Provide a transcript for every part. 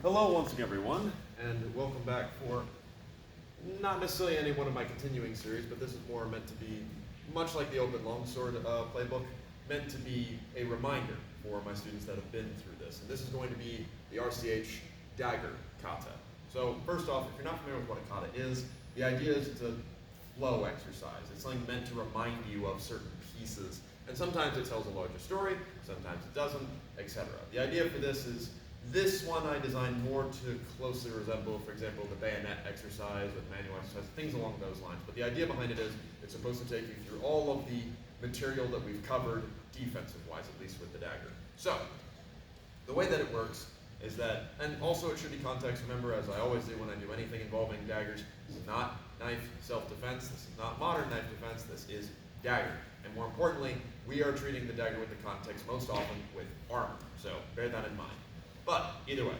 Hello once again, everyone, and welcome back for not necessarily any one of my continuing series, but this is more meant to be, much like the Open Longsword playbook, meant to be a reminder for my students that have been through this. And this is going to be the RCH Dagger Kata. So first off, if you're not familiar with what a kata is, the idea is it's a flow exercise. It's something meant to remind you of certain pieces. And sometimes it tells a larger story, sometimes it doesn't, etc. The idea for this is, this one I designed more to closely resemble, for example, the bayonet exercise with manual exercise, things along those lines. But the idea behind it is it's supposed to take you through all of the material that we've covered defensive-wise, at least with the dagger. So, the way that it works is that, and also it should be context, remember, as I always do when I do anything involving daggers, this is not knife self-defense, this is not modern knife defense, this is dagger. And more importantly, we are treating the dagger with the context most often with armor, so bear that in mind. But either way,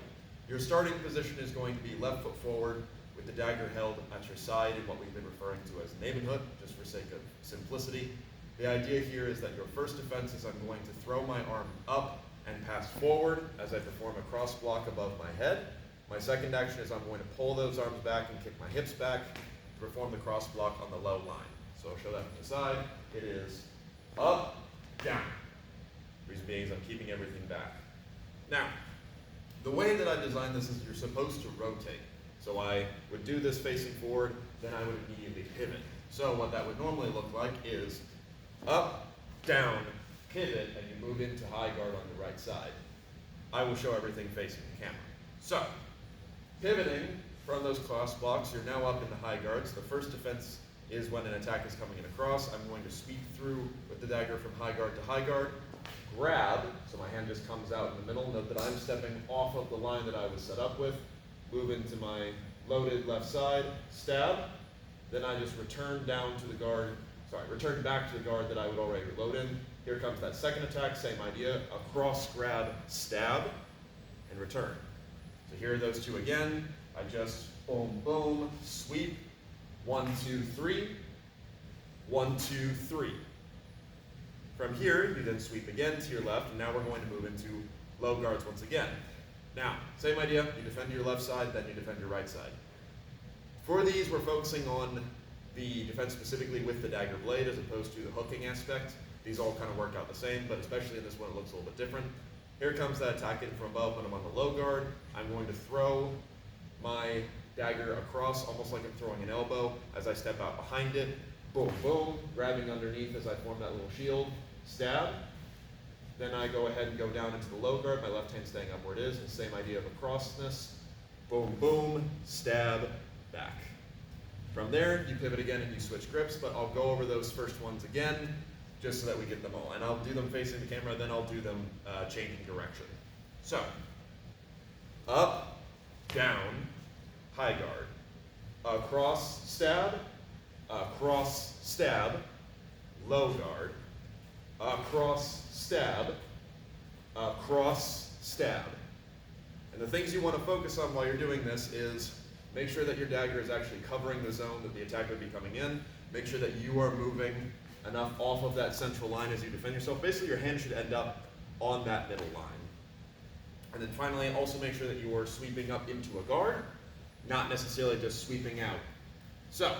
your starting position is going to be left foot forward with the dagger held at your side in what we've been referring to as Nebenhut, just for sake of simplicity. The idea here is that your first defense is I'm going to throw my arm up and pass forward as I perform a cross block above my head. My second action is I'm going to pull those arms back and kick my hips back to perform the cross block on the low line. So I'll show that from the side. It is up, down. Reason being is I'm keeping everything back. Now, the way that I designed this is you're supposed to rotate. So I would do this facing forward, then I would immediately pivot. So what that would normally look like is up, down, pivot, and you move into high guard on the right side. I will show everything facing the camera. So, pivoting from those cross blocks, you're now up in the high guards. The first defense is when an attack is coming in across. I'm going to sweep through with the dagger from high guard to high guard. Grab, so my hand just comes out in the middle. Note that I'm stepping off of the line that I was set up with. Move into my loaded left side, stab. Then I just return down to the guard, return back to the guard that I would already reload in. Here comes that second attack, same idea, a cross grab, stab, and return. So here are those two again. I just boom, boom, sweep, 1, 2, 3, 1, 2, 3. From here, you then sweep again to your left, and now we're going to move into low guards once again. Now, same idea, you defend your left side, then you defend your right side. For these, we're focusing on the defense specifically with the dagger blade as opposed to the hooking aspect. These all kind of work out the same, but especially in this one, it looks a little bit different. Here comes that attack in from above when I'm on the low guard. I'm going to throw my dagger across, almost like I'm throwing an elbow, as I step out behind it. Boom, boom, grabbing underneath as I form that little shield, stab. Then I go ahead and go down into the low guard, my left hand staying up where it is, the same idea of a crossness. Boom, boom, stab, back. From there, you pivot again and you switch grips, but I'll go over those first ones again, just so that we get them all. And I'll do them facing the camera, then I'll do them changing direction. So, up, down, high guard, across, stab, cross, stab, low guard, cross, stab, cross, stab. And the things you want to focus on while you're doing this is make sure that your dagger is actually covering the zone that the attack would be coming in. Make sure that you are moving enough off of that central line as you defend yourself. Basically, your hand should end up on that middle line. And then finally, also make sure that you are sweeping up into a guard, not necessarily just sweeping out. So,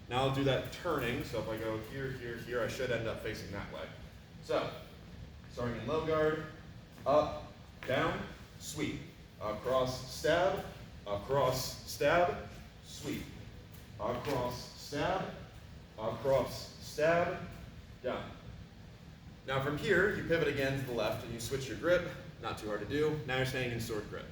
now I'll do that turning, so if I go here, here, here, I should end up facing that way. So, starting in low guard, up, down, sweep, across, stab, across, stab, sweep, across, stab, across, stab, done. Now from here, you pivot again to the left and you switch your grip, not too hard to do. Now you're staying in sword grip.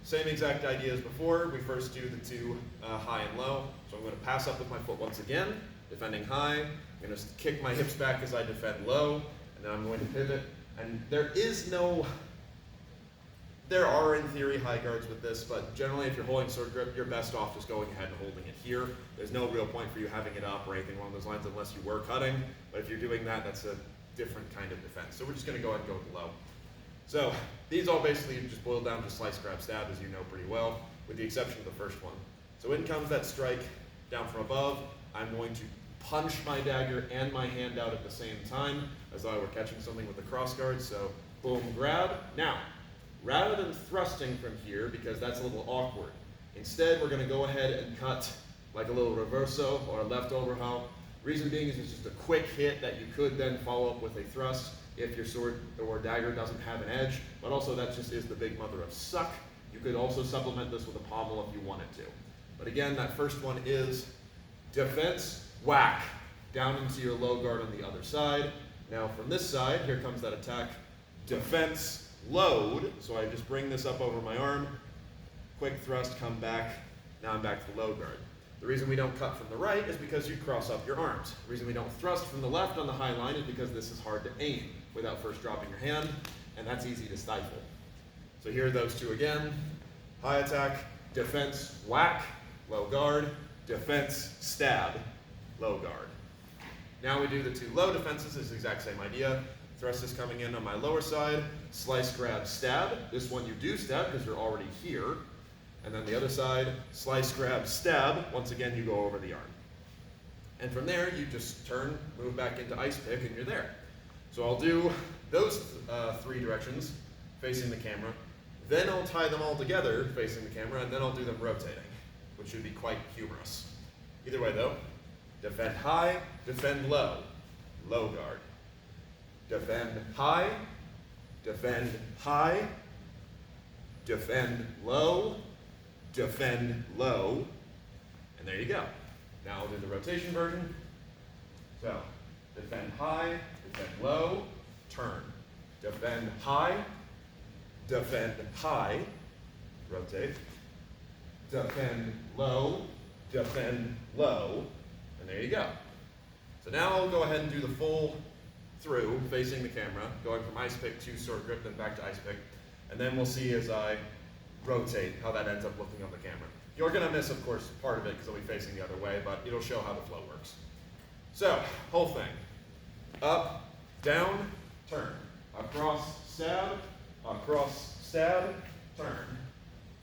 Same exact idea as before. We first do the two high and low. So I'm going to pass up with my foot once again, defending high. I'm going to kick my hips back as I defend low, and then I'm going to pivot. And there are in theory high guards with this, but generally if you're holding sword grip, you're best off just going ahead and holding it here. There's no real point for you having it up or anything along those lines unless you were cutting, but if you're doing that, that's a different kind of defense. So we're just going to go ahead and go with the low. So these all basically just boil down to slice, grab, stab, as you know pretty well, with the exception of the first one. So in comes that strike down from above. I'm going to punch my dagger and my hand out at the same time, as though I were catching something with the cross guard. So boom, grab. Now, rather than thrusting from here, because that's a little awkward, instead we're going to go ahead and cut like a little reverso or a leftover how. Reason being is it's just a quick hit that you could then follow up with a thrust if your sword or dagger doesn't have an edge, but also that just is the big mother of suck. You could also supplement this with a pommel if you wanted to. But again, that first one is defense, whack, down into your low guard on the other side. Now from this side, here comes that attack, defense, load. So I just bring this up over my arm, quick thrust, come back, now I'm back to the low guard. The reason we don't cut from the right is because you cross up your arms. The reason we don't thrust from the left on the high line is because this is hard to aim without first dropping your hand, and that's easy to stifle. So here are those two again. High attack, defense, whack, low guard, defense, stab, low guard. Now we do the two low defenses, it's the exact same idea. Thrust is coming in on my lower side, slice, grab, stab. This one you do stab because you're already here. And then the other side, slice, grab, stab. Once again, you go over the arm. And from there, you just turn, move back into ice pick, and you're there. So I'll do those three directions facing the camera. Then I'll tie them all together facing the camera, and then I'll do them rotating, which should be quite humorous. Either way though, defend high, defend low, low guard. Defend high, defend high, defend low, defend low, and there you go. Now I'll do the rotation version. So, defend high, defend low, turn. Defend high, rotate. Defend low, and there you go. So now I'll go ahead and do the full through facing the camera, going from ice pick to sword grip, then back to ice pick, and then we'll see as I rotate how that ends up looking on the camera. You're going to miss, of course, part of it because I'll be facing the other way, but it'll show how the flow works. So, whole thing. Up, down, turn. Across, stab, turn.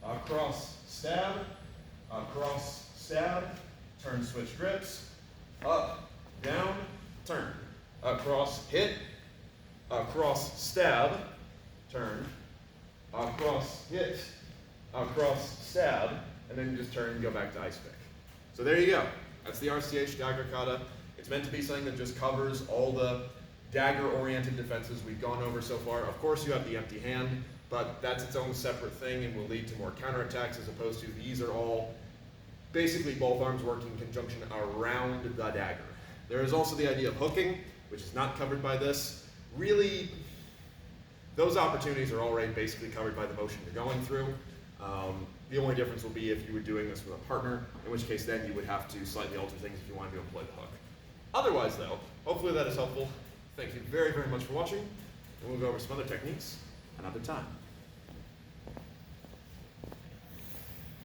Across, stab, turn, switch grips. Up, down, turn. Across, hit. Across, stab, turn. Across, hit. Across, stab, and then you just turn and go back to ice pick. So there you go. That's the RCH Dagger Kata. It's meant to be something that just covers all the dagger-oriented defenses we've gone over so far. Of course, you have the empty hand, but that's its own separate thing and will lead to more counterattacks as opposed to these are all basically both arms working in conjunction around the dagger. There is also the idea of hooking, which is not covered by this. Really, those opportunities are already basically covered by the motion you're going through. The only difference will be if you were doing this with a partner, in which case then you would have to slightly alter things if you wanted to employ the hook. Otherwise though, hopefully that is helpful. Thank you very, very much for watching, and we'll go over some other techniques another time.